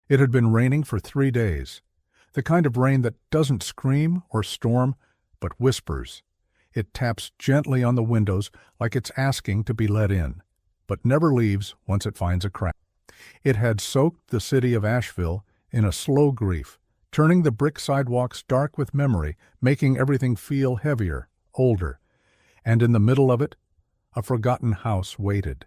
It had been raining for 3 days. The kind of rain that doesn't scream or storm, but whispers. It taps gently on the windows like it's asking to be let in, but never leaves once it finds a crack. It had soaked the city of Asheville in a slow grief, turning the brick sidewalks dark with memory, making everything feel heavier, older. And in the middle of it, a forgotten house waited.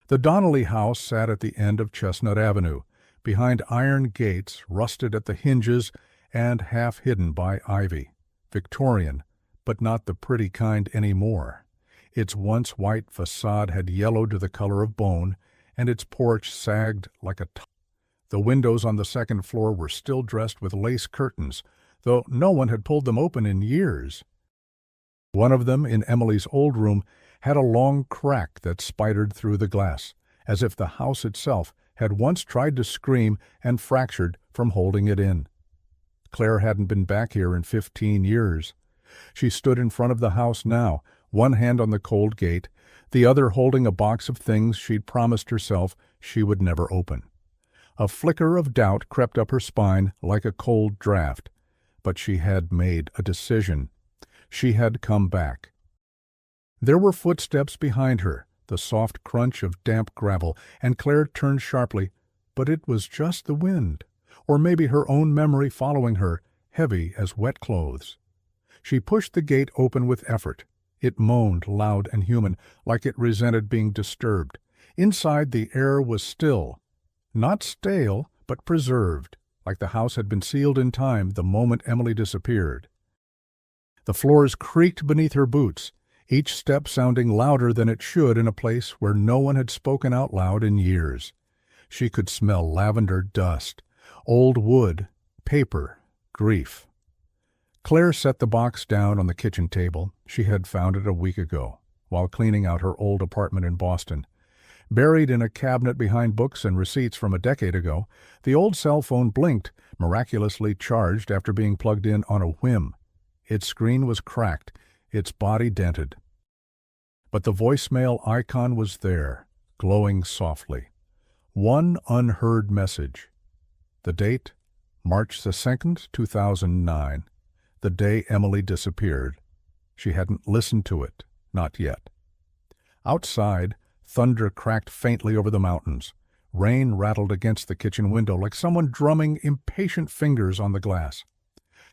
The Donnelly house sat at the end of Chestnut Avenue, behind iron gates rusted at the hinges and half hidden by ivy. Victorian, but not the pretty kind anymore. Its once white facade had yellowed to the color of bone, and its porch sagged like a top. The windows on the second floor were still dressed with lace curtains, though no one had pulled them open in years. One of them, in Emily's old room, had a long crack that spidered through the glass, as if the house itself had once tried to scream and fractured from holding it in. Claire hadn't been back here in 15 years. She stood in front of the house now, one hand on the cold gate, the other holding a box of things she'd promised herself she would never open. A flicker of doubt crept up her spine like a cold draft, but she had made a decision. She had come back. There were footsteps behind her, the soft crunch of damp gravel, and Claire turned sharply, but it was just the wind, or maybe her own memory following her, heavy as wet clothes. She pushed the gate open with effort. It moaned loud and human, like it resented being disturbed. Inside, the air was still. Not stale, but preserved, like the house had been sealed in time the moment Emily disappeared. The floors creaked beneath her boots, each step sounding louder than it should in a place where no one had spoken out loud in years. She could smell lavender dust, old wood, paper, grief. Claire set the box down on the kitchen table. She had found it a week ago, while cleaning out her old apartment in Boston. Buried in a cabinet behind books and receipts from a decade ago, the old cell phone blinked, miraculously charged after being plugged in on a whim. Its screen was cracked, its body dented. But the voicemail icon was there, glowing softly. One unheard message. The date, March the 2nd, 2009. The day Emily disappeared. She hadn't listened to it, not yet. Outside, thunder cracked faintly over the mountains. Rain rattled against the kitchen window like someone drumming impatient fingers on the glass.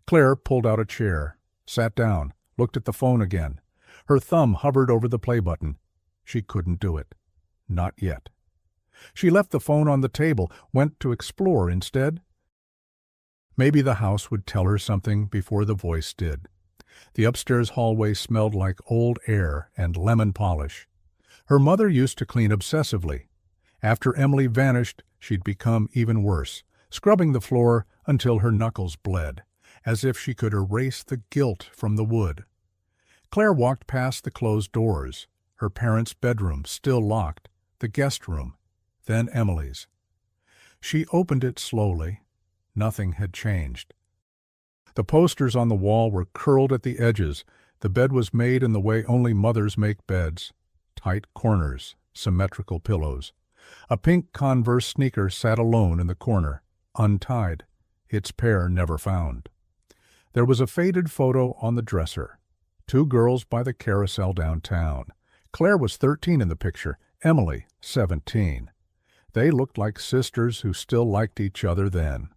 Claire pulled out a chair, sat down, looked at the phone again. Her thumb hovered over the play button. She couldn't do it. Not yet. She left the phone on the table, went to explore instead. Maybe the house would tell her something before the voice did. The upstairs hallway smelled like old air and lemon polish. Her mother used to clean obsessively. After Emily vanished, she'd become even worse, scrubbing the floor until her knuckles bled, as if she could erase the guilt from the wood. Claire walked past the closed doors, her parents' bedroom still locked, the guest room, then Emily's. She opened it slowly. Nothing had changed. The posters on the wall were curled at the edges. The bed was made in the way only mothers make beds. Tight corners, symmetrical pillows. A pink Converse sneaker sat alone in the corner, untied, its pair never found. There was a faded photo on the dresser. 2 girls by the carousel downtown. Claire was 13 in the picture, Emily 17. They looked like sisters who still liked each other then.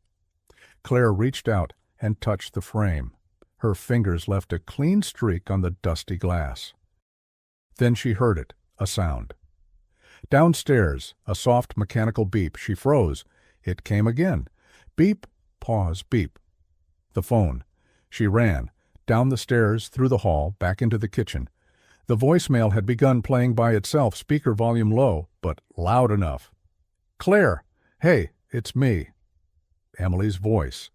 Claire reached out and touched the frame. Her fingers left a clean streak on the dusty glass. Then she heard it, a sound. Downstairs, a soft mechanical beep. She froze. It came again. Beep, pause, beep. The phone. She ran, down the stairs, through the hall, back into the kitchen. The voicemail had begun playing by itself, speaker volume low, but loud enough. "Claire, hey, it's me." Emily's voice.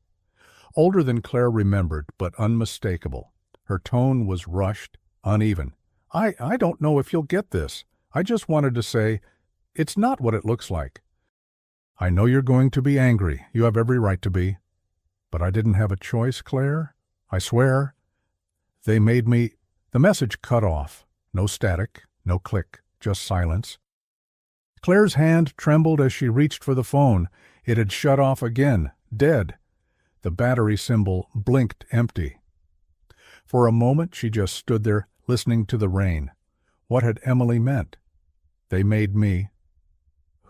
Older than Claire remembered, but unmistakable. Her tone was rushed, uneven. I don't know if you'll get this. I just wanted to say, it's not what it looks like. I know you're going to be angry. You have every right to be. But I didn't have a choice, Claire. I swear. They made me—" The message cut off. No static, no click, just silence. Claire's hand trembled as she reached for the phone. It had shut off again, dead. The battery symbol blinked empty. For a moment she just stood there, listening to the rain. What had Emily meant? They made me.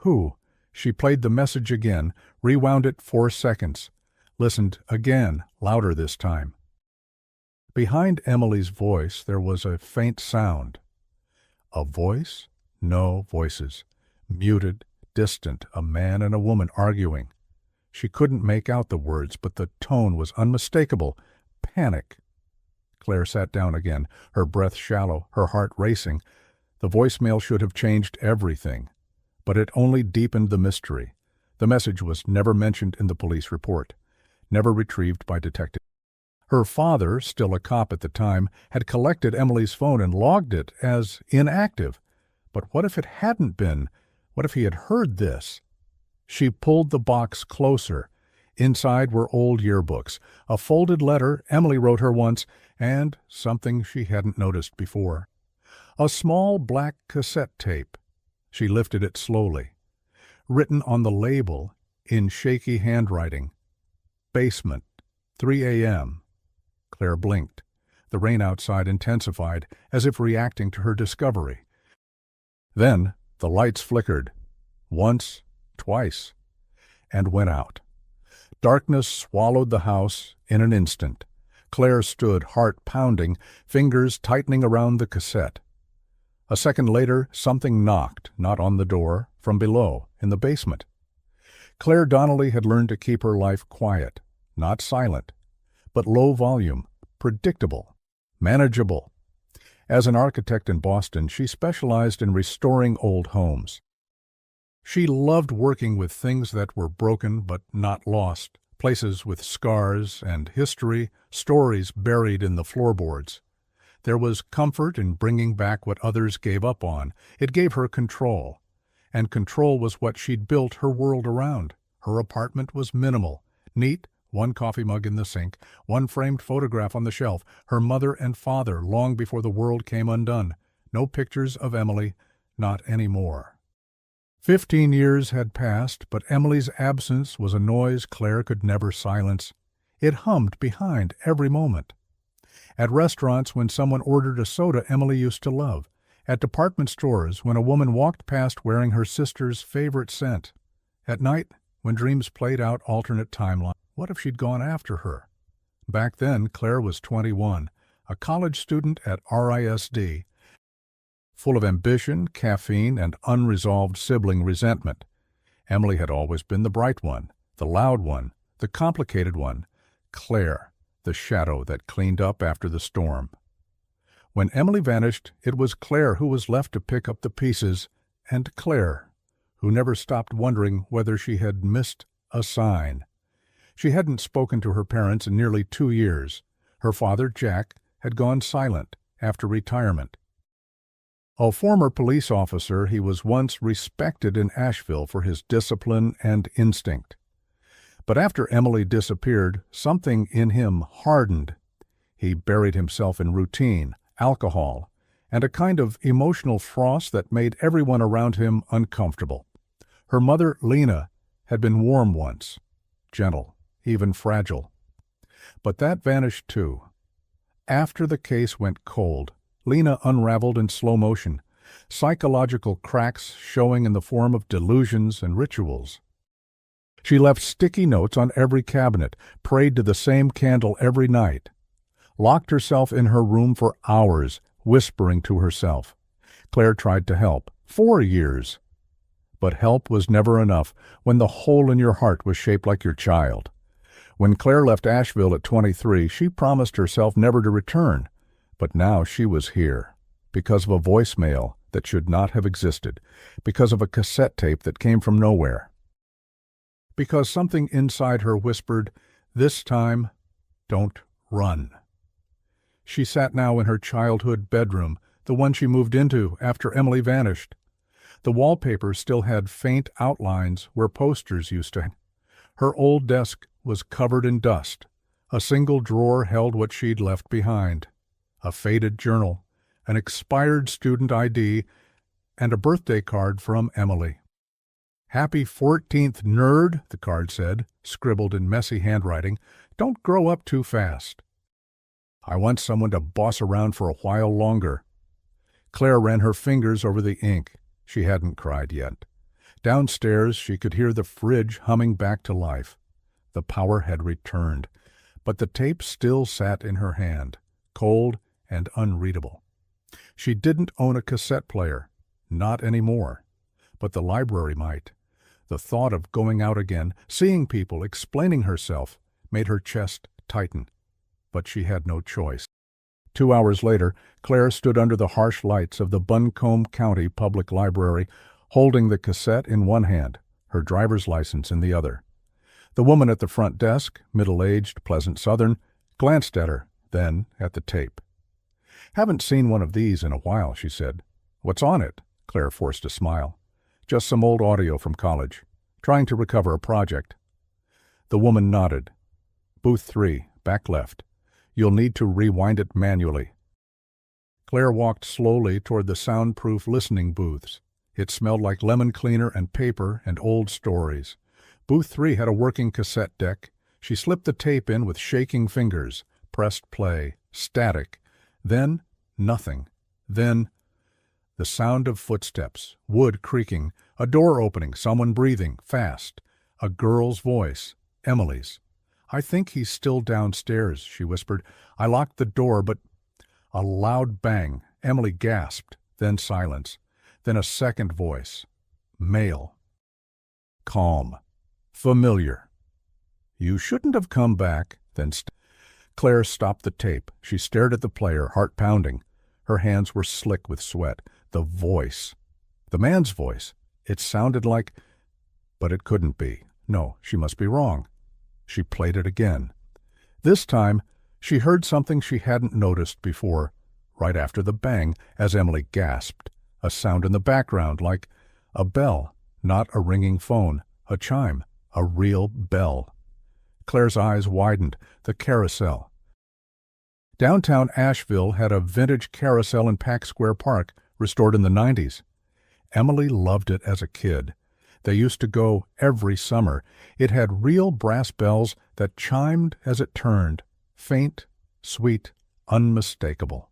Who? She played the message again, rewound it 4 seconds, listened again, louder this time. Behind Emily's voice there was a faint sound. A voice? No voices. Muted, distant, a man and a woman arguing. She couldn't make out the words, but the tone was unmistakable. Panic. Claire sat down again, her breath shallow, her heart racing. The voicemail should have changed everything, but it only deepened the mystery. The message was never mentioned in the police report, never retrieved by detectives. Her father, still a cop at the time, had collected Emily's phone and logged it as inactive. But what if it hadn't been? What if he had heard this? She pulled the box closer. Inside were old yearbooks, a folded letter Emily wrote her once, and something she hadn't noticed before. A small black cassette tape. She lifted it slowly. Written on the label, in shaky handwriting, "Basement, 3 a.m." Claire blinked. The rain outside intensified, as if reacting to her discovery. Then the lights flickered. Once, twice, and went out. Darkness swallowed the house in an instant. Claire stood, heart pounding, fingers tightening around the cassette. A second later, something knocked, not on the door, from below, in the basement. Claire Donnelly had learned to keep her life quiet, not silent, but low volume, predictable, manageable. As an architect in Boston, she specialized in restoring old homes. She loved working with things that were broken but not lost, places with scars and history, stories buried in the floorboards. There was comfort in bringing back what others gave up on. It gave her control. And control was what she'd built her world around. Her apartment was minimal, neat, one coffee mug in the sink, one framed photograph on the shelf, her mother and father long before the world came undone. No pictures of Emily, not anymore. 15 years had passed, but Emily's absence was a noise Claire could never silence. It hummed behind every moment. At restaurants, when someone ordered a soda Emily used to love. At department stores, when a woman walked past wearing her sister's favorite scent. At night, when dreams played out alternate timelines. What if she'd gone after her? Back then, Claire was 21, a college student at RISD, full of ambition, caffeine, and unresolved sibling resentment. Emily had always been the bright one, the loud one, the complicated one. Claire, the shadow that cleaned up after the storm. When Emily vanished, it was Claire who was left to pick up the pieces, and Claire, who never stopped wondering whether she had missed a sign. She hadn't spoken to her parents in nearly 2 years. Her father, Jack, had gone silent after retirement. A former police officer, he was once respected in Asheville for his discipline and instinct. But after Emily disappeared, something in him hardened. He buried himself in routine, alcohol, and a kind of emotional frost that made everyone around him uncomfortable. Her mother, Lena, had been warm once, gentle, even fragile. But that vanished too. After the case went cold, Lena unraveled in slow motion, psychological cracks showing in the form of delusions and rituals. She left sticky notes on every cabinet, prayed to the same candle every night, locked herself in her room for hours, whispering to herself. Claire tried to help, 4 years. But help was never enough when the hole in your heart was shaped like your child. When Claire left Asheville at 23, she promised herself never to return. But now she was here, because of a voicemail that should not have existed, because of a cassette tape that came from nowhere. Because something inside her whispered, "This time, don't run." She sat now in her childhood bedroom, the one she moved into after Emily vanished. The wallpaper still had faint outlines where posters used to hang. Her old desk was covered in dust. A single drawer held what she'd left behind. A faded journal, an expired student ID, and a birthday card from Emily. Happy 14th, nerd, the card said, scribbled in messy handwriting. Don't grow up too fast. I want someone to boss around for a while longer. Claire ran her fingers over the ink. She hadn't cried yet. Downstairs, she could hear the fridge humming back to life. The power had returned, but the tape still sat in her hand, cold and unreadable. She didn't own a cassette player, not anymore, but the library might. The thought of going out again, seeing people, explaining herself, made her chest tighten. But she had no choice. 2 hours later, Claire stood under the harsh lights of the Buncombe County Public Library, holding the cassette in one hand, her driver's license in the other. The woman at the front desk, middle-aged, pleasant Southern, glanced at her, then at the tape. "Haven't seen one of these in a while," she said. "What's on it?" Claire forced a smile. "Just some old audio from college. Trying to recover a project." The woman nodded. "Booth 3, back left. You'll need to rewind it manually." Claire walked slowly toward the soundproof listening booths. It smelled like lemon cleaner and paper and old stories. Booth 3 had a working cassette deck. She slipped the tape in with shaking fingers, pressed play, static. Then, nothing. Then, the sound of footsteps, wood creaking, a door opening, someone breathing, fast. A girl's voice, Emily's. "I think he's still downstairs," she whispered. "I locked the door, but—" A loud bang. Emily gasped, then silence. Then a second voice. Male. Calm. Familiar. "You shouldn't have come back." Then Claire stopped the tape. She stared at the player, heart pounding. Her hands were slick with sweat. The voice. The man's voice. It sounded like... But it couldn't be. No, she must be wrong. She played it again. This time, she heard something she hadn't noticed before, right after the bang, as Emily gasped. A sound in the background, like a bell, not a ringing phone, a chime, a real bell. Claire's eyes widened. The carousel. Downtown Asheville had a vintage carousel in Pack Square Park, restored in the 90s. Emily loved it as a kid. They used to go every summer. It had real brass bells that chimed as it turned, faint, sweet, unmistakable.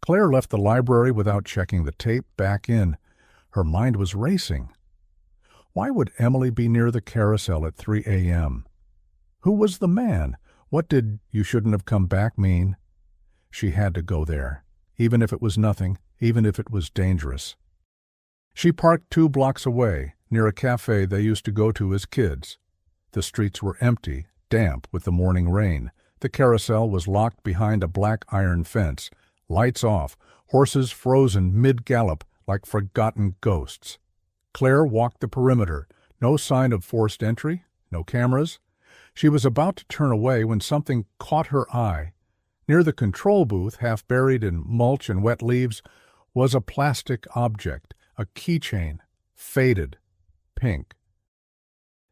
Claire left the library without checking the tape back in. Her mind was racing. Why would Emily be near the carousel at 3 a.m.? Who was the man? What did "you shouldn't have come back" mean? She had to go there, even if it was nothing, even if it was dangerous. She parked 2 blocks away, near a cafe they used to go to as kids. The streets were empty, damp with the morning rain. The carousel was locked behind a black iron fence. Lights off, horses frozen mid-gallop like forgotten ghosts. Claire walked the perimeter. No sign of forced entry, no cameras. She was about to turn away when something caught her eye. Near the control booth, half buried in mulch and wet leaves, was a plastic object, a keychain, faded, pink.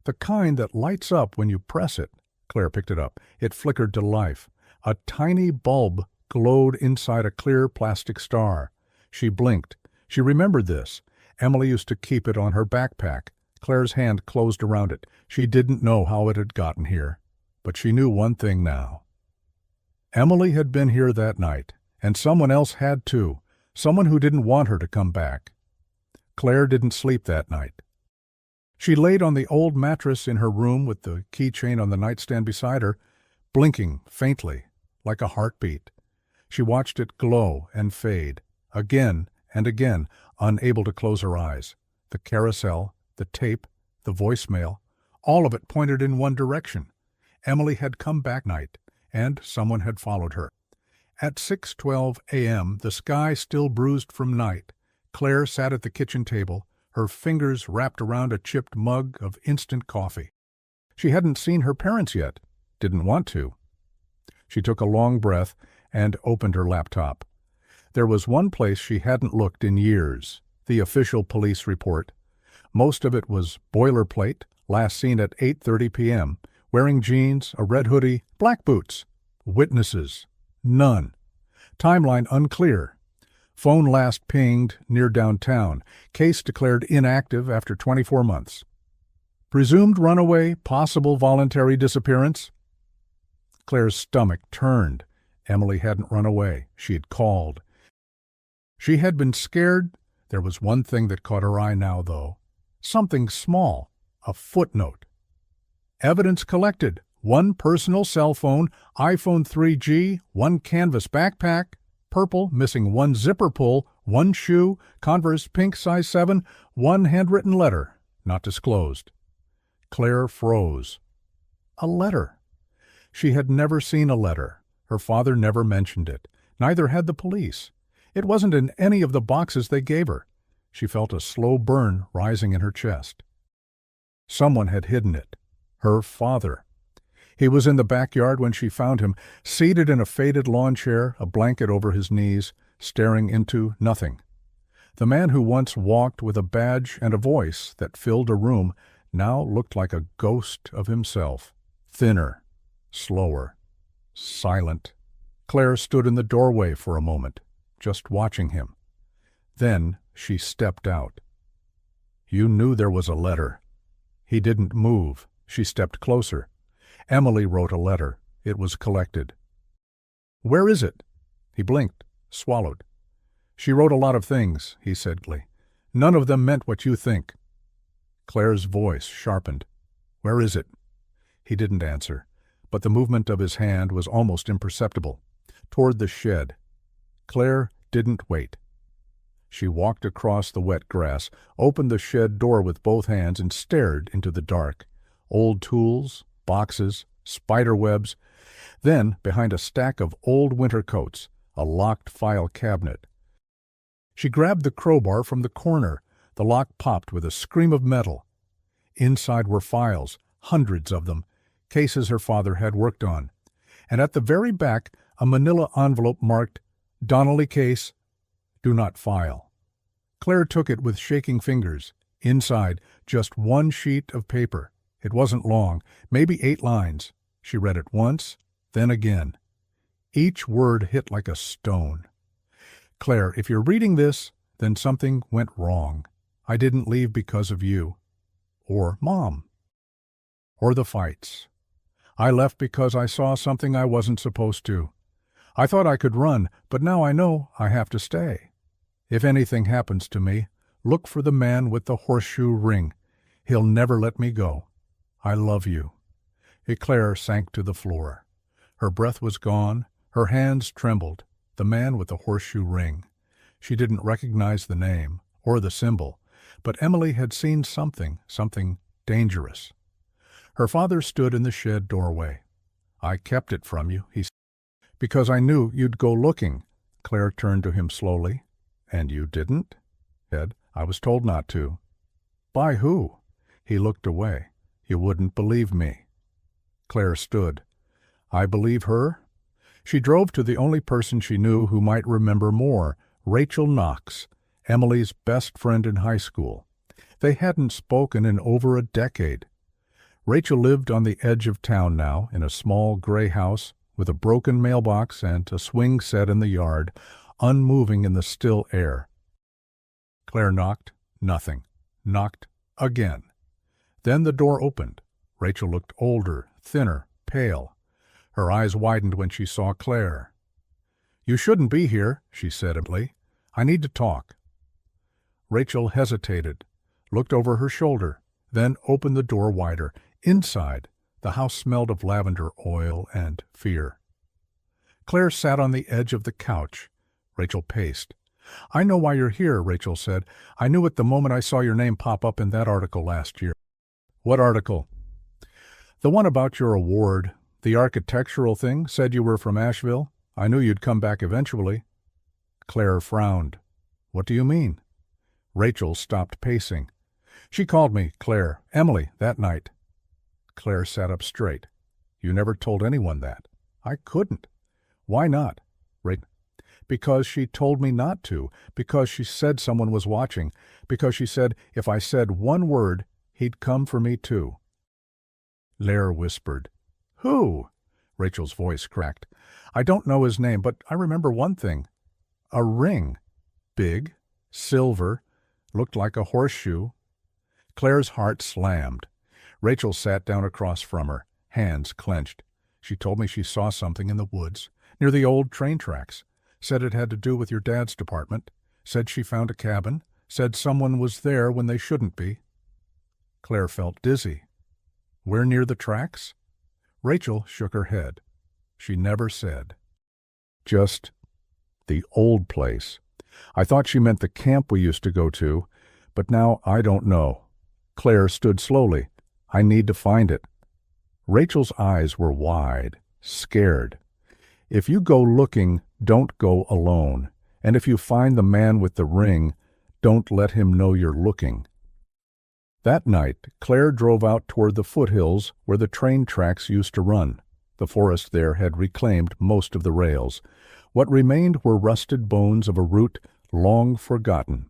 The kind that lights up when you press it. Claire picked it up. It flickered to life. A tiny bulb glowed inside a clear plastic star. She blinked. She remembered this. Emily used to keep it on her backpack. Claire's hand closed around it. She didn't know how it had gotten here, but she knew one thing now. Emily had been here that night, and someone else had too, someone who didn't want her to come back. Claire didn't sleep that night. She laid on the old mattress in her room with the keychain on the nightstand beside her, blinking faintly, like a heartbeat. She watched it glow and fade, again and again, unable to close her eyes. The carousel, the tape, the voicemail, all of it pointed in one direction. Emily had come back night, and someone had followed her. At 6:12 a.m., the sky still bruised from night, Claire sat at the kitchen table, her fingers wrapped around a chipped mug of instant coffee. She hadn't seen her parents yet, didn't want to. She took a long breath and opened her laptop. There was one place she hadn't looked in years, the official police report. Most of it was boilerplate, last seen at 8:30 p.m., wearing jeans, a red hoodie, black boots. Witnesses. None. Timeline unclear. Phone last pinged near downtown. Case declared inactive after 24 months. Presumed runaway, possible voluntary disappearance. Claire's stomach turned. Emily hadn't run away. She had called. She had been scared. There was one thing that caught her eye now, though. Something small. A footnote. Evidence collected. 1 personal cell phone, iPhone 3G, 1 canvas backpack, purple, missing 1 zipper pull, 1 shoe, Converse pink size 7, 1 handwritten letter, not disclosed. Claire froze. A letter. She had never seen a letter. Her father never mentioned it. Neither had the police. It wasn't in any of the boxes they gave her. She felt a slow burn rising in her chest. Someone had hidden it. Her father. He was in the backyard when she found him, seated in a faded lawn chair, a blanket over his knees, staring into nothing. The man who once walked with a badge and a voice that filled a room now looked like a ghost of himself, thinner, slower, silent. Claire stood in the doorway for a moment, just watching him. Then she stepped out. You knew there was a letter. He didn't move. She stepped closer. Emily wrote a letter. It was collected. Where is it? He blinked, swallowed. She wrote a lot of things, he said gently. None of them meant what you think. Claire's voice sharpened. Where is it? He didn't answer, but the movement of his hand was almost imperceptible. Toward the shed. Claire didn't wait. She walked across the wet grass, opened the shed door with both hands, and stared into the dark. Old tools, boxes, spider webs. Then, behind a stack of old winter coats, a locked file cabinet. She grabbed the crowbar from the corner. The lock popped with a scream of metal. Inside were files, hundreds of them, cases her father had worked on. And at the very back, a manila envelope marked, Donnelly Case, Do Not File. Claire took it with shaking fingers. Inside, just 1 sheet of paper. It wasn't long, maybe 8 lines. She read it once, then again. Each word hit like a stone. Claire, if you're reading this, then something went wrong. I didn't leave because of you. Or Mom. Or the fights. I left because I saw something I wasn't supposed to. I thought I could run, but now I know I have to stay. If anything happens to me, look for the man with the horseshoe ring. He'll never let me go. I love you. Claire sank to the floor. Her breath was gone. Her hands trembled. The man with the horseshoe ring. She didn't recognize the name or the symbol, but Emily had seen something dangerous. Her father stood in the shed doorway. I kept it from you, he said, because I knew you'd go looking. Claire turned to him slowly. And you didn't? Ed, I was told not to. By who? He looked away. You wouldn't believe me. Claire stood. I believe her? She drove to the only person she knew who might remember more, Rachel Knox, Emily's best friend in high school. They hadn't spoken in over a decade. Rachel lived on the edge of town now, in a small gray house with a broken mailbox and a swing set in the yard, unmoving in the still air. Claire knocked. Nothing. Knocked again. Then the door opened. Rachel looked older, thinner, pale. Her eyes widened when she saw Claire. You shouldn't be here, she said abruptly. I need to talk. Rachel hesitated, looked over her shoulder, then opened the door wider. Inside, the house smelled of lavender oil and fear. Claire sat on the edge of the couch. Rachel paced. I know why you're here, Rachel said. I knew it the moment I saw your name pop up in that article last year. What article? The one about your award. The architectural thing said you were from Asheville. I knew you'd come back eventually. Claire frowned. What do you mean? Rachel stopped pacing. She called me, Claire, Emily, that night. Claire sat up straight. You never told anyone that. I couldn't. Why not? Because she told me not to, because she said someone was watching, because she said if I said one word, he'd come for me too. Claire whispered. Who? Rachel's voice cracked. I don't know his name, but I remember one thing. A ring. big, silver, looked like a horseshoe. Claire's heart slammed. Rachel sat down across from her, hands clenched. She told me she saw something in the woods, near the old train tracks. Said it had to do with your dad's department. Said she found a cabin. Said someone was there when they shouldn't be. Claire felt dizzy. We're near the tracks? Rachel shook her head. She never said. Just the old place. I thought she meant the camp we used to go to, but now I don't know. Claire stood slowly. I need to find it. Rachel's eyes were wide, scared. If you go looking, don't go alone. And if you find the man with the ring, don't let him know you're looking. That night, Claire drove out toward the foothills where the train tracks used to run. The forest there had reclaimed most of the rails. What remained were rusted bones of a route long forgotten.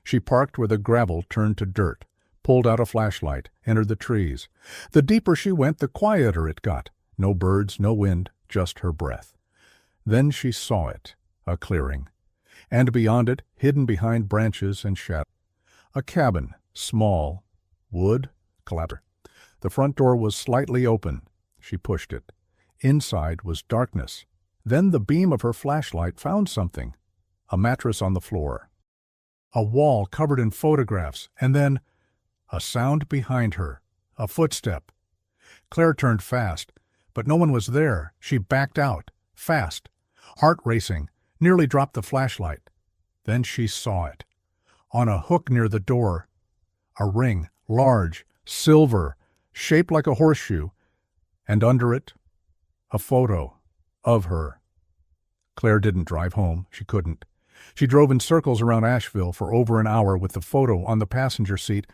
She parked where the gravel turned to dirt, pulled out a flashlight, entered the trees. The deeper she went, the quieter it got. No birds, no wind, just her breath. Then she saw it, a clearing. And beyond it, hidden behind branches and shadow, a cabin, small, wood, collapsed. The front door was slightly open. She pushed it. Inside was darkness. Then the beam of her flashlight found something. A mattress on the floor. A wall covered in photographs, and then a sound behind her. A footstep. Claire turned fast, but no one was there. She backed out, fast, heart racing, nearly dropped the flashlight. Then she saw it. On a hook near the door, a ring, large, silver, shaped like a horseshoe, and under it, a photo of her. Claire didn't drive home. She couldn't. She drove in circles around Asheville for over an hour with the photo on the passenger seat,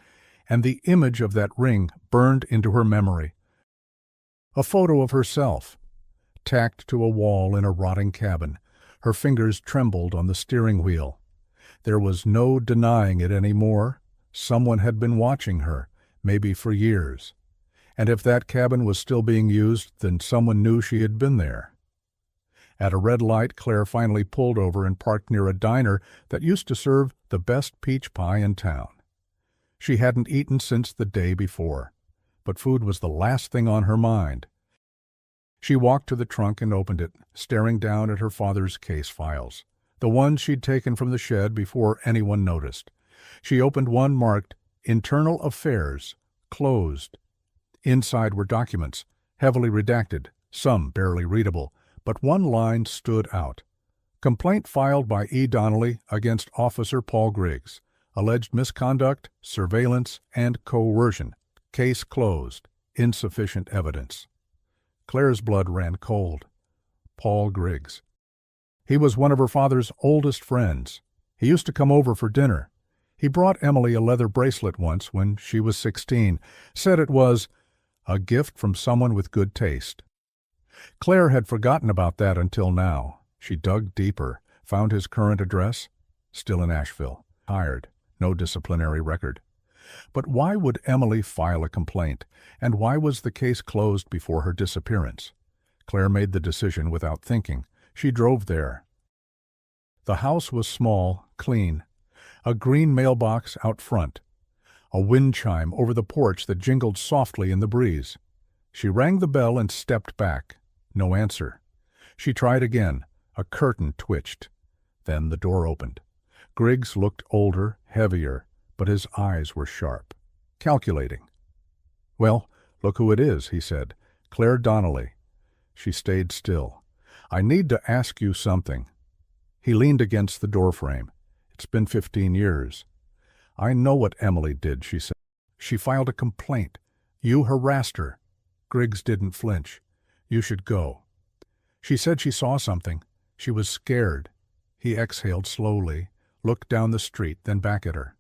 and the image of that ring burned into her memory. A photo of herself, tacked to a wall in a rotting cabin. Her fingers trembled on the steering wheel. There was no denying it any more. Someone had been watching her, maybe for years. And if that cabin was still being used, then someone knew she had been there. At a red light, Claire finally pulled over and parked near a diner that used to serve the best peach pie in town. She hadn't eaten since the day before, but food was the last thing on her mind. She walked to the trunk and opened it, staring down at her father's case files, the ones she'd taken from the shed before anyone noticed. She opened one marked Internal Affairs, Closed. Inside were documents, heavily redacted, some barely readable, but one line stood out. Complaint filed by E. Donnelly against Officer Paul Griggs. Alleged misconduct, surveillance, and coercion. Case closed. Insufficient evidence. Claire's blood ran cold. Paul Griggs. He was one of her father's oldest friends. He used to come over for dinner. He brought Emily a leather bracelet once when she was 16, said it was a gift from someone with good taste. Claire had forgotten about that until now. She dug deeper, found his current address, still in Asheville, hired, no disciplinary record. But why would Emily file a complaint, and why was the case closed before her disappearance? Claire made the decision without thinking. She drove there. The house was small, clean. A green mailbox out front. A wind chime over the porch that jingled softly in the breeze. She rang the bell and stepped back. No answer. She tried again. A curtain twitched. Then the door opened. Griggs looked older, heavier, but his eyes were sharp, calculating. "Well, look who it is," he said. "Claire Donnelly." She stayed still. "I need to ask you something." He leaned against the doorframe. "It's been 15 years. I know what Emily did," she said. "She filed a complaint. You harassed her." Griggs didn't flinch. "You should go." She said she saw something. She was scared. He exhaled slowly, looked down the street, then back at her.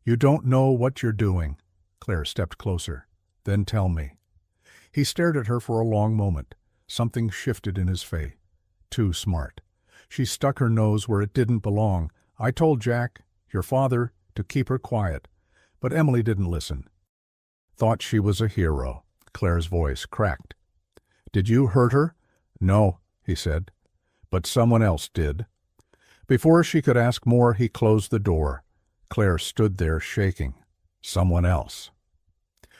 "You don't know what you're doing." Claire stepped closer. "Then tell me." He stared at her for a long moment. Something shifted in his face. Too smart. She stuck her nose where it didn't belong. "I told Jack, your father, to keep her quiet." But Emily didn't listen. "Thought she was a hero." Claire's voice cracked. "Did you hurt her?" "No," he said. "But someone else did." Before she could ask more, he closed the door. Claire stood there shaking. Someone else.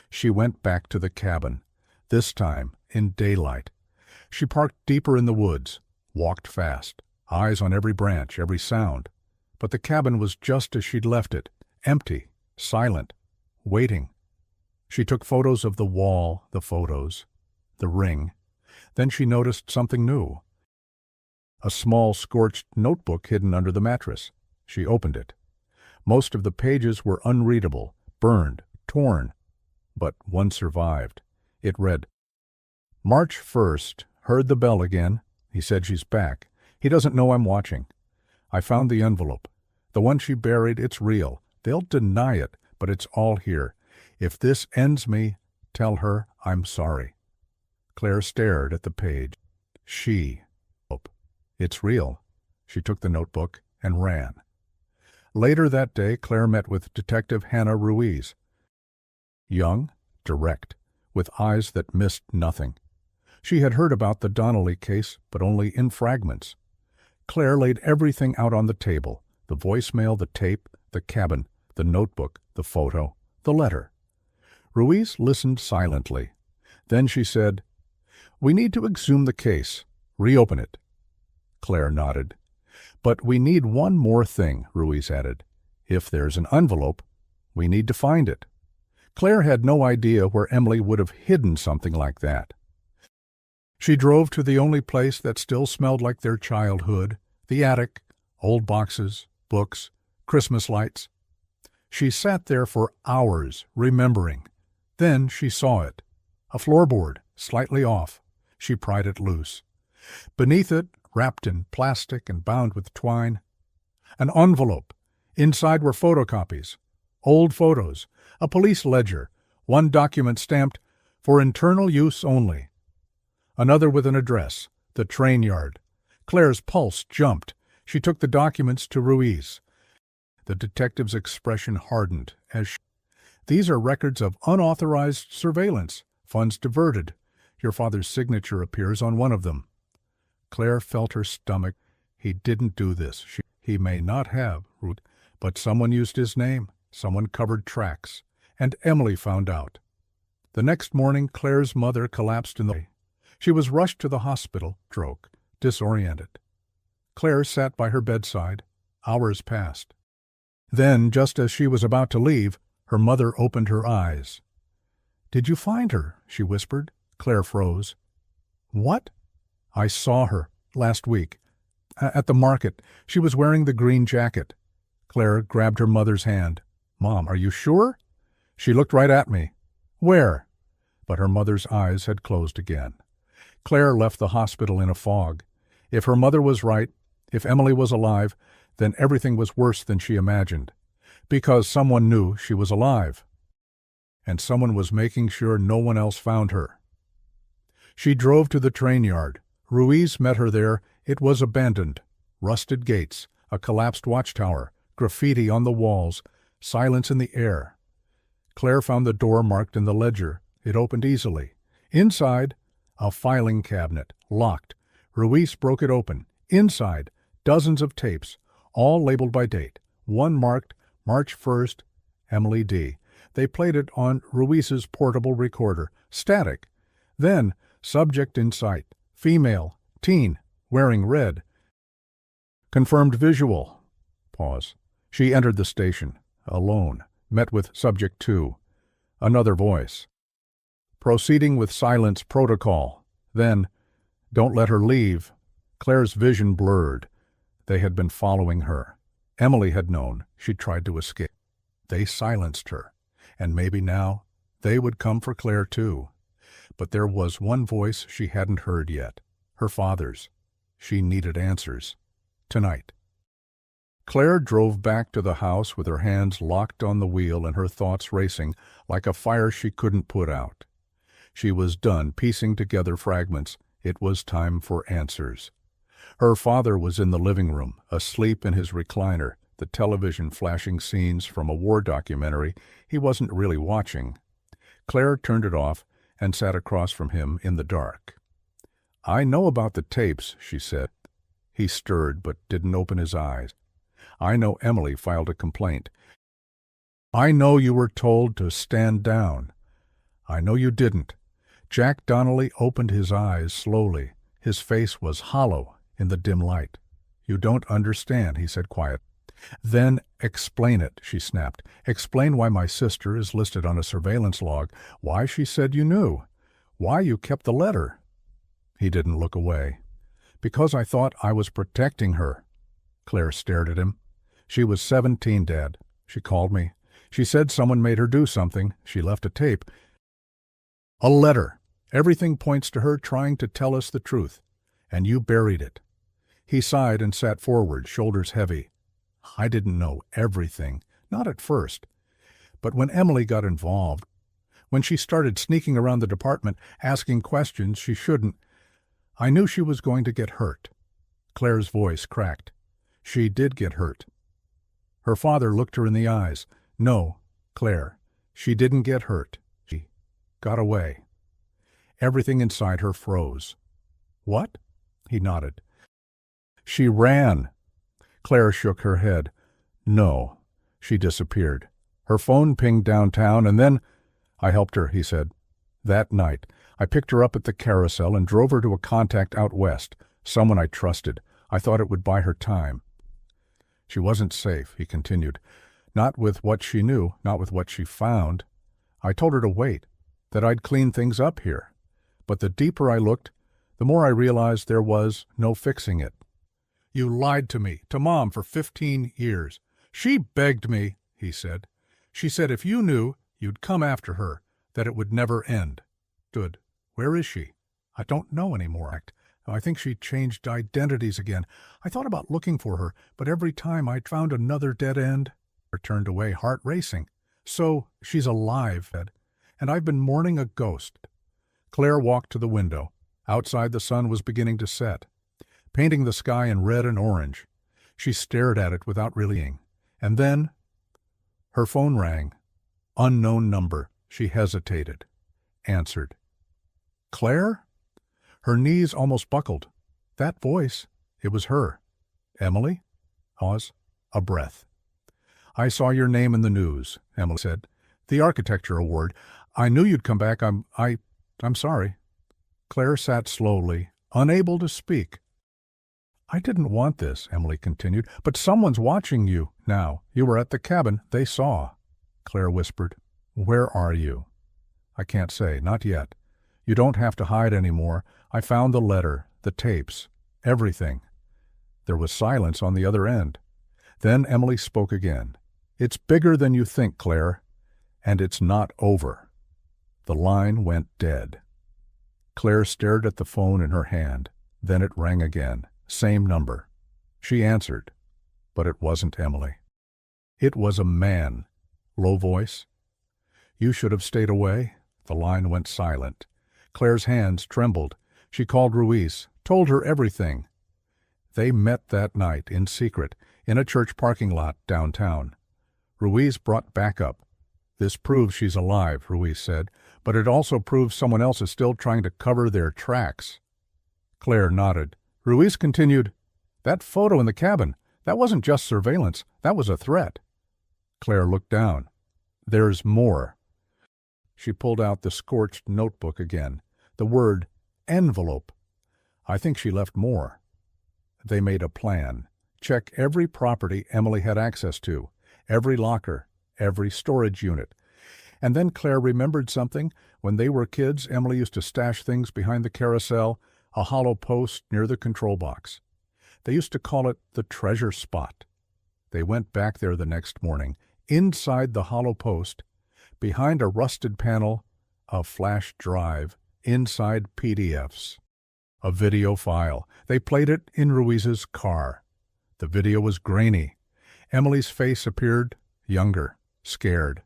She went back to the cabin, this time in daylight. She parked deeper in the woods, walked fast, eyes on every branch, every sound. But the cabin was just as she'd left it, empty, silent, waiting. She took photos of the wall, the photos, the ring. Then she noticed something new. A small, scorched notebook hidden under the mattress. She opened it. Most of the pages were unreadable, burned, torn. But one survived. It read, "March 1st, heard the bell again. He said she's back. He doesn't know I'm watching. I found the envelope. The one she buried, it's real. They'll deny it, but it's all here. If this ends me, tell her I'm sorry." Claire stared at the page. It's real. She took the notebook and ran. Later that day, Claire met with Detective Hannah Ruiz. Young, direct, with eyes that missed nothing. She had heard about the Donnelly case, but only in fragments. Claire laid everything out on the table, the voicemail, the tape, the cabin, the notebook, the photo, the letter. Ruiz listened silently. Then she said, "We need to exhume the case, reopen it." Claire nodded. "But we need one more thing," Ruiz added. "If there's an envelope, we need to find it." Claire had no idea where Emily would have hidden something like that. She drove to the only place that still smelled like their childhood, the attic, old boxes, books, Christmas lights. She sat there for hours, remembering. Then she saw it. A floorboard, slightly off. She pried it loose. Beneath it, wrapped in plastic and bound with twine, an envelope. Inside were photocopies, old photos, a police ledger, one document stamped, "For internal use only." Another with an address, the train yard. Claire's pulse jumped. She took the documents to Ruiz. The detective's expression hardened as "These are records of unauthorized surveillance, funds diverted. Your father's signature appears on one of them." Claire felt her stomach. He didn't do this. He may not have, but someone used his name, someone covered tracks, and Emily found out. The next morning, Claire's mother collapsed in the... She was rushed to the hospital, stroke, disoriented. Claire sat by her bedside. Hours passed. Then, just as she was about to leave, her mother opened her eyes. "Did you find her?" she whispered. Claire froze. "What?" "I saw her last week. At the market. She was wearing the green jacket." Claire grabbed her mother's hand. "Mom, are you sure?" "She looked right at me." "Where?" But her mother's eyes had closed again. Claire left the hospital in a fog. If her mother was right, if Emily was alive, then everything was worse than she imagined. Because someone knew she was alive. And someone was making sure no one else found her. She drove to the train yard. Ruiz met her there. It was abandoned. Rusted gates, a collapsed watchtower, graffiti on the walls, silence in the air. Claire found the door marked in the ledger. It opened easily. Inside, a filing cabinet, locked. Ruiz broke it open. Inside, dozens of tapes, all labeled by date. One marked March 1st, Emily D. They played it on Ruiz's portable recorder, static. Then, subject in sight, female, teen, wearing red. Confirmed visual. Pause. She entered the station, alone, met with subject 2. Another voice. Proceeding with silence protocol. Then, don't let her leave. Claire's vision blurred. They had been following her. Emily had known. She tried to escape. They silenced her. And maybe now they would come for Claire too. But there was one voice she hadn't heard yet. Her father's. She needed answers. Tonight. Claire drove back to the house with her hands locked on the wheel and her thoughts racing like a fire she couldn't put out. She was done piecing together fragments. It was time for answers. Her father was in the living room, asleep in his recliner, the television flashing scenes from a war documentary he wasn't really watching. Claire turned it off and sat across from him in the dark. "I know about the tapes," she said. He stirred but didn't open his eyes. I know Emily filed a complaint. I know you were told to stand down. I know you didn't. Jack Donnelly opened his eyes slowly. His face was hollow in the dim light. You don't understand, he said quietly. Then explain it, she snapped. Explain why my sister is listed on a surveillance log, why she said you knew, why you kept the letter. He didn't look away. Because I thought I was protecting her. Claire stared at him. She was 17, Dad. She called me. She said someone made her do something. She left a tape. A letter. Everything points to her trying to tell us the truth. And you buried it. He sighed and sat forward, shoulders heavy. I didn't know everything, not at first. But when Emily got involved, when she started sneaking around the department, asking questions she shouldn't, I knew she was going to get hurt. Claire's voice cracked. She did get hurt. Her father looked her in the eyes. No, Claire, she didn't get hurt. She got away. Everything inside her froze. What? He nodded. She ran. Claire shook her head. No, she disappeared. Her phone pinged downtown, and then I helped her, he said. That night, I picked her up at the carousel and drove her to a contact out west, someone I trusted. I thought it would buy her time. She wasn't safe, he continued. Not with what she knew, not with what she found. I told her to wait, that I'd clean things up here. But the deeper I looked, the more I realized there was no fixing it. You lied to me, to Mom, for 15 years. She begged me, he said. She said if you knew, you'd come after her, that it would never end. Good. Where is she? I don't know anymore. I think she changed identities again. I thought about looking for her, but every time I'd found another dead end, I turned away, heart racing. So she's alive, Ed, and I've been mourning a ghost. Claire walked to the window. Outside the sun was beginning to set, painting the sky in red and orange. She stared at it without realizing. And then her phone rang. Unknown number. She hesitated. Answered. Claire? Her knees almost buckled. That voice, it was her. Emily? Pause. A breath. I saw your name in the news, Emily said. The Architecture Award. I knew you'd come back. I'm sorry. Claire sat slowly, unable to speak. I didn't want this, Emily continued, but someone's watching you now. You were at the cabin. They saw. Claire whispered. Where are you? I can't say. Not yet. You don't have to hide anymore. I found the letter, the tapes, everything. There was silence on the other end. Then Emily spoke again. It's bigger than you think, Claire, and it's not over. The line went dead. Claire stared at the phone in her hand. Then it rang again. Same number. She answered, but it wasn't Emily. It was a man. Low voice. You should have stayed away. The line went silent. Claire's hands trembled. She called Ruiz, told her everything. They met that night in secret in a church parking lot downtown. Ruiz brought backup. This proves she's alive, Ruiz said, but it also proves someone else is still trying to cover their tracks. Claire nodded. Ruiz continued, That photo in the cabin, that wasn't just surveillance, that was a threat. Claire looked down. There's more. She pulled out the scorched notebook again. The word envelope. I think she left more. They made a plan. Check every property Emily had access to, every locker, every storage unit. And then Claire remembered something. When they were kids, Emily used to stash things behind the carousel, a hollow post near the control box. They used to call it the treasure spot. They went back there the next morning. Inside the hollow post, behind a rusted panel, a flash drive, inside PDFs. A video file. They played it in Ruiz's car. The video was grainy. Emily's face appeared younger, scared.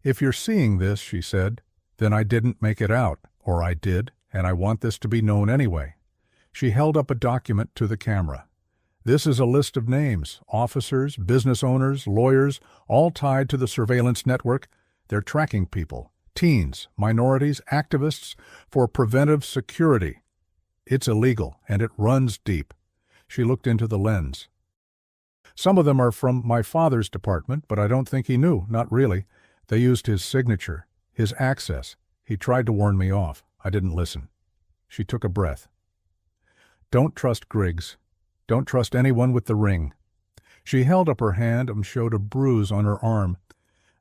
If you're seeing this, she said, then I didn't make it out, or I did, and I want this to be known anyway. She held up a document to the camera. This is a list of names, officers, business owners, lawyers, all tied to the surveillance network. They're tracking people, teens, minorities, activists, for preventive security. It's illegal, and it runs deep. She looked into the lens. Some of them are from my father's department, but I don't think he knew, not really. They used his signature, his access. He tried to warn me off. I didn't listen. She took a breath. Don't trust Griggs. Don't trust anyone with the ring. She held up her hand and showed a bruise on her arm.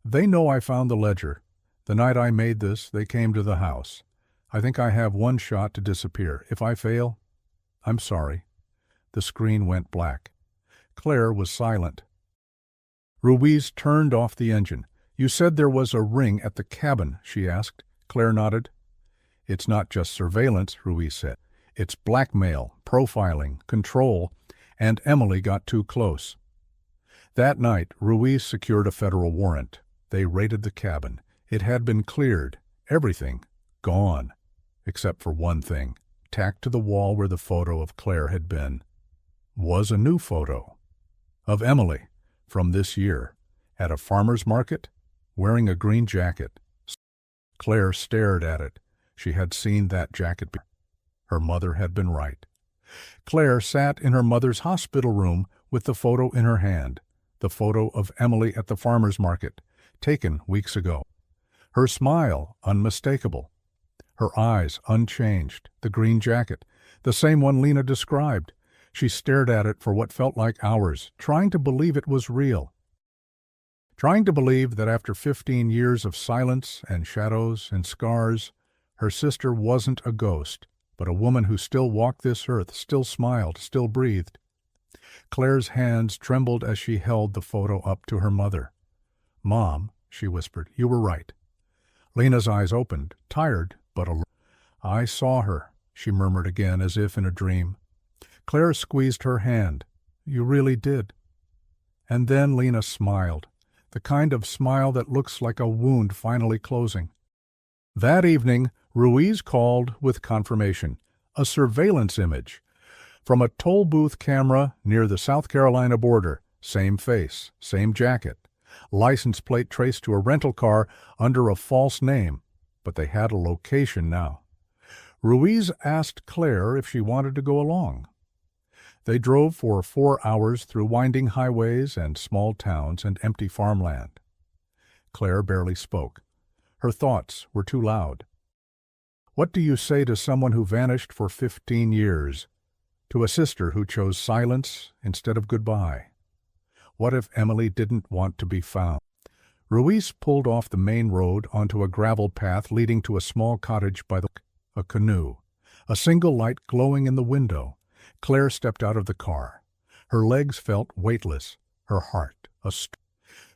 They know I found the ledger. The night I made this, they came to the house. I think I have one shot to disappear. If I fail, I'm sorry. The screen went black. Claire was silent. Ruiz turned off the engine. You said there was a ring at the cabin, she asked. Claire nodded. It's not just surveillance, Ruiz said. It's blackmail, profiling, control, and Emily got too close. That night, Ruiz secured a federal warrant. They raided the cabin. It had been cleared. Everything gone, except for one thing. Tacked to the wall where the photo of Claire had been was a new photo of Emily from this year at a farmer's market wearing a green jacket. Claire stared at it. She had seen that jacket before. Her mother had been right. Claire sat in her mother's hospital room with the photo in her hand, the photo of Emily at the farmer's market, taken weeks ago. Her smile unmistakable, her eyes unchanged, the green jacket, the same one Lena described. She stared at it for what felt like hours, trying to believe it was real. Trying to believe that after 15 years of silence and shadows and scars, her sister wasn't a ghost, but a woman who still walked this earth, still smiled, still breathed. Claire's hands trembled as she held the photo up to her mother. "Mom," she whispered, "you were right." Lena's eyes opened, tired but alert. "I saw her," she murmured again as if in a dream. Claire squeezed her hand. "You really did." And then Lena smiled, the kind of smile that looks like a wound finally closing. That evening, Ruiz called with confirmation, a surveillance image. From a toll booth camera near the South Carolina border, same face, same jacket. License plate traced to a rental car under a false name, but they had a location now. Ruiz asked Claire if she wanted to go along. They drove for 4 hours through winding highways and small towns and empty farmland. Claire barely spoke. Her thoughts were too loud. What do you say to someone who vanished for 15 years? To a sister who chose silence instead of goodbye? What if Emily didn't want to be found? Ruiz pulled off the main road onto a gravel path leading to a small cottage by a canoe, a single light glowing in the window. Claire stepped out of the car. Her legs felt weightless, her heart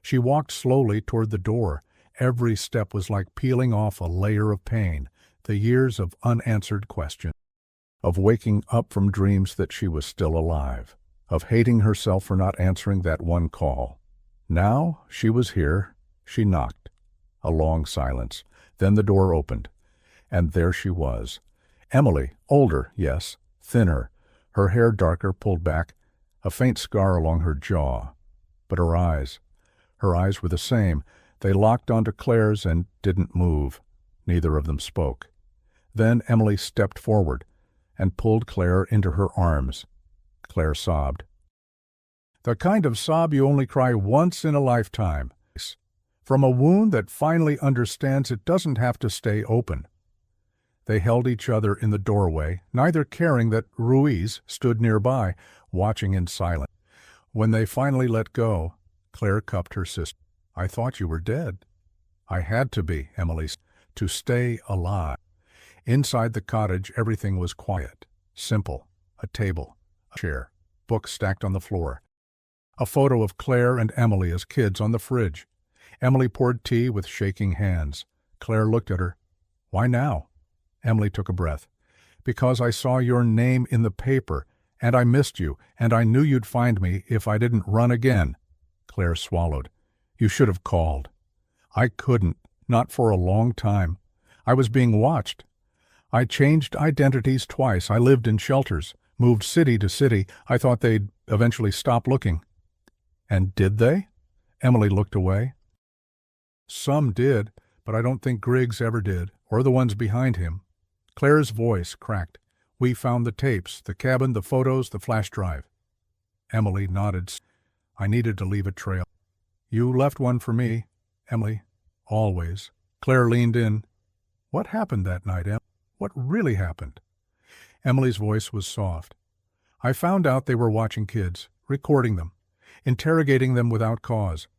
She walked slowly toward the door. Every step was like peeling off a layer of pain, the years of unanswered questions, of waking up from dreams that she was still alive, of hating herself for not answering that one call. Now she was here. She knocked. A long silence. Then the door opened, and there she was. Emily, older, yes, thinner, her hair darker, pulled back, a faint scar along her jaw. But her eyes were the same. They locked onto Claire's and didn't move. Neither of them spoke. Then Emily stepped forward and pulled Claire into her arms. Claire sobbed. The kind of sob you only cry once in a lifetime. From a wound that finally understands it doesn't have to stay open. They held each other in the doorway, neither caring that Ruiz stood nearby, watching in silence. When they finally let go, Claire cupped her sister. "I thought you were dead." "I had to be," Emily said, "to stay alive." Inside the cottage, everything was quiet, simple. A table, a chair, books stacked on the floor. A photo of Claire and Emily as kids on the fridge. Emily poured tea with shaking hands. Claire looked at her. "Why now?" Emily took a breath. "Because I saw your name in the paper, and I missed you, and I knew you'd find me if I didn't run again." Claire swallowed. "You should have called." "I couldn't, not for a long time. I was being watched. I changed identities twice. I lived in shelters, moved city to city. I thought they'd eventually stop looking." "And did they?" Emily looked away. "Some did, but I don't think Griggs ever did, or the ones behind him." Claire's voice cracked. We found the tapes, the cabin, the photos, the flash drive. Emily nodded. I needed to leave a trail. You left one for me, Emily. Always. Claire leaned in. What happened that night, Em? What really happened? Emily's voice was soft. I found out they were watching kids, recording them, interrogating them without cause.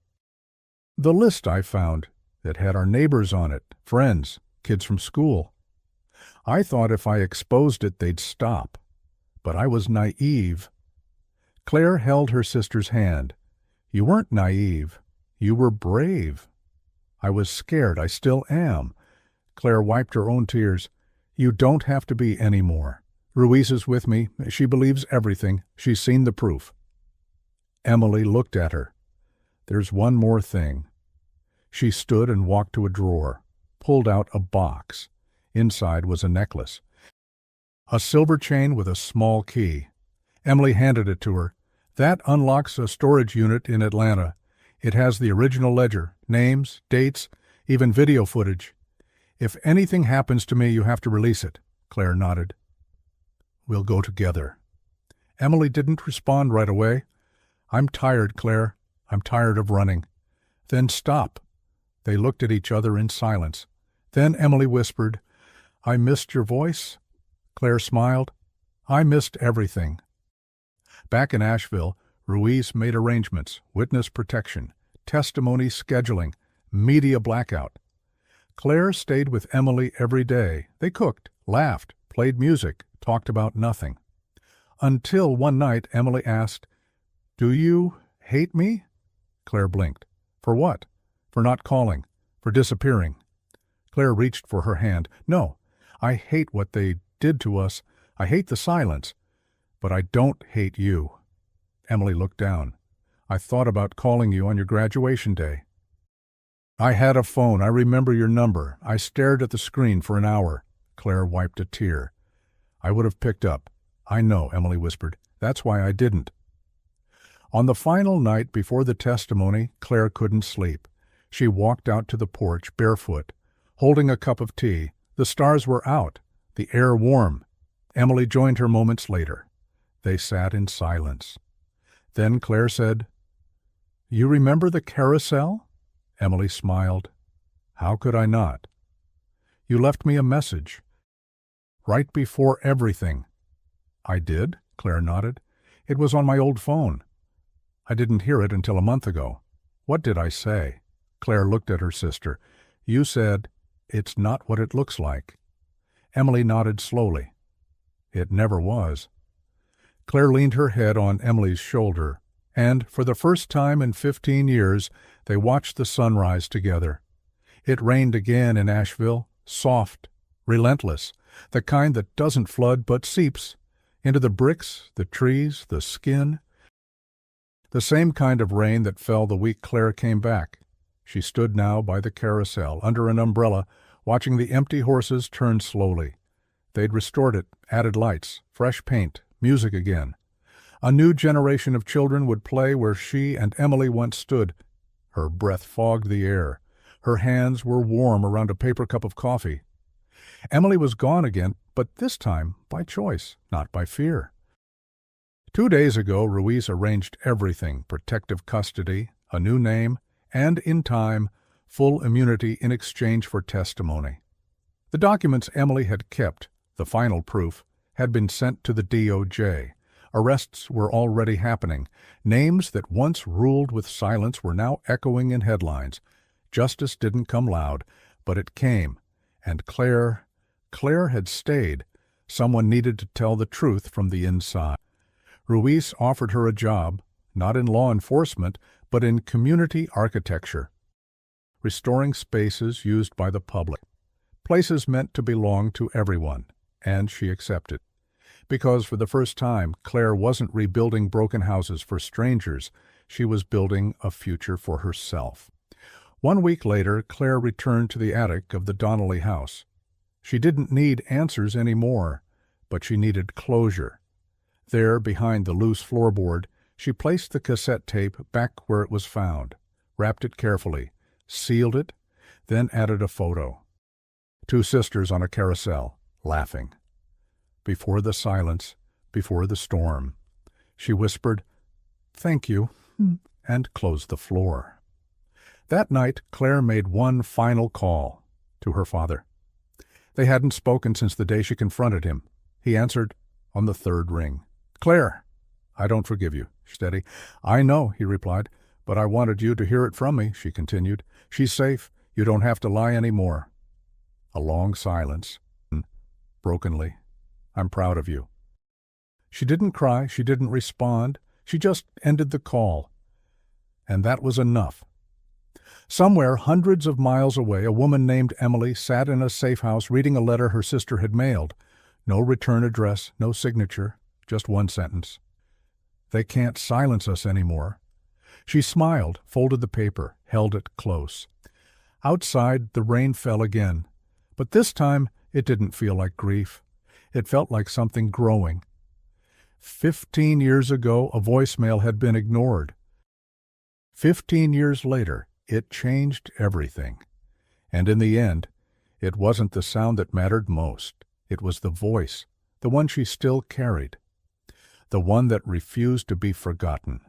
The list I found, it had our neighbors on it, friends, kids from school. I thought if I exposed it, they'd stop. But I was naive. Claire held her sister's hand. You weren't naive. You were brave. I was scared. I still am. Claire wiped her own tears. You don't have to be anymore. Ruiz is with me. She believes everything. She's seen the proof. Emily looked at her. There's one more thing. She stood and walked to a drawer, pulled out a box. Inside was a necklace. A silver chain with a small key. Emily handed it to her. That unlocks a storage unit in Atlanta. It has the original ledger, names, dates, even video footage. If anything happens to me, you have to release it. Claire nodded. We'll go together. Emily didn't respond right away. I'm tired, Claire. I'm tired of running. Then stop. They looked at each other in silence. Then Emily whispered, I missed your voice. Claire smiled. I missed everything. Back in Asheville, Ruiz made arrangements, witness protection, testimony scheduling, media blackout. Claire stayed with Emily every day. They cooked, laughed, played music, talked about nothing. Until one night Emily asked, Do you hate me? Claire blinked. For what? For not calling, for disappearing. Claire reached for her hand. No, I hate what they did to us. I hate the silence. But I don't hate you. Emily looked down. I thought about calling you on your graduation day. I had a phone. I remember your number. I stared at the screen for an hour. Claire wiped a tear. I would have picked up. I know, Emily whispered. That's why I didn't. On the final night before the testimony, Claire couldn't sleep. She walked out to the porch barefoot, holding a cup of tea. The stars were out, the air warm. Emily joined her moments later. They sat in silence. Then Claire said, You remember the carousel? Emily smiled. How could I not? You left me a message. Right before everything. I did, Claire nodded. It was on my old phone. I didn't hear it until a month ago. What did I say? Claire looked at her sister. You said, It's not what it looks like. Emily nodded slowly. It never was. Claire leaned her head on Emily's shoulder, and for the first time in 15 years, they watched the sunrise together. It rained again in Asheville, soft, relentless, the kind that doesn't flood but seeps into the bricks, the trees, the skin. The same kind of rain that fell the week Claire came back. She stood now by the carousel, under an umbrella, watching the empty horses turn slowly. They'd restored it, added lights, fresh paint, music again. A new generation of children would play where she and Emily once stood. Her breath fogged the air. Her hands were warm around a paper cup of coffee. Emily was gone again, but this time by choice, not by fear. 2 days ago, Ruiz arranged everything: protective custody, a new name, and, in time, full immunity in exchange for testimony. The documents Emily had kept, the final proof, had been sent to the DOJ. Arrests were already happening. Names that once ruled with silence were now echoing in headlines. Justice didn't come loud, but it came. And Claire had stayed. Someone needed to tell the truth from the inside. Ruiz offered her a job, not in law enforcement, but in community architecture, restoring spaces used by the public, places meant to belong to everyone, and she accepted. Because for the first time, Claire wasn't rebuilding broken houses for strangers. She was building a future for herself. 1 week later, Claire returned to the attic of the Donnelly house. She didn't need answers anymore, but she needed closure. There, behind the loose floorboard, she placed the cassette tape back where it was found, wrapped it carefully, sealed it, then added a photo. 2 sisters on a carousel, laughing. before the silence, before the storm. She whispered, "Thank you," and closed the floor. That night, Claire made one final call to her father. They hadn't spoken since the day she confronted him. He answered on the third ring. "Claire, I don't forgive you." Steady. "I know," he replied, "but I wanted you to hear it from me," she continued. "She's safe. You don't have to lie any more." A long silence. Brokenly, "I'm proud of you." She didn't cry. She didn't respond. She just ended the call. And that was enough. Somewhere, hundreds of miles away, a woman named Emily sat in a safe house reading a letter her sister had mailed. No return address, no signature, just one sentence. "They can't silence us anymore." She smiled, folded the paper, held it close. Outside, the rain fell again, but this time it didn't feel like grief. It felt like something growing. 15 years ago, a voicemail had been ignored. 15 years later, it changed everything. And in the end, it wasn't the sound that mattered most. It was the voice, the one she still carried, the one that refused to be forgotten.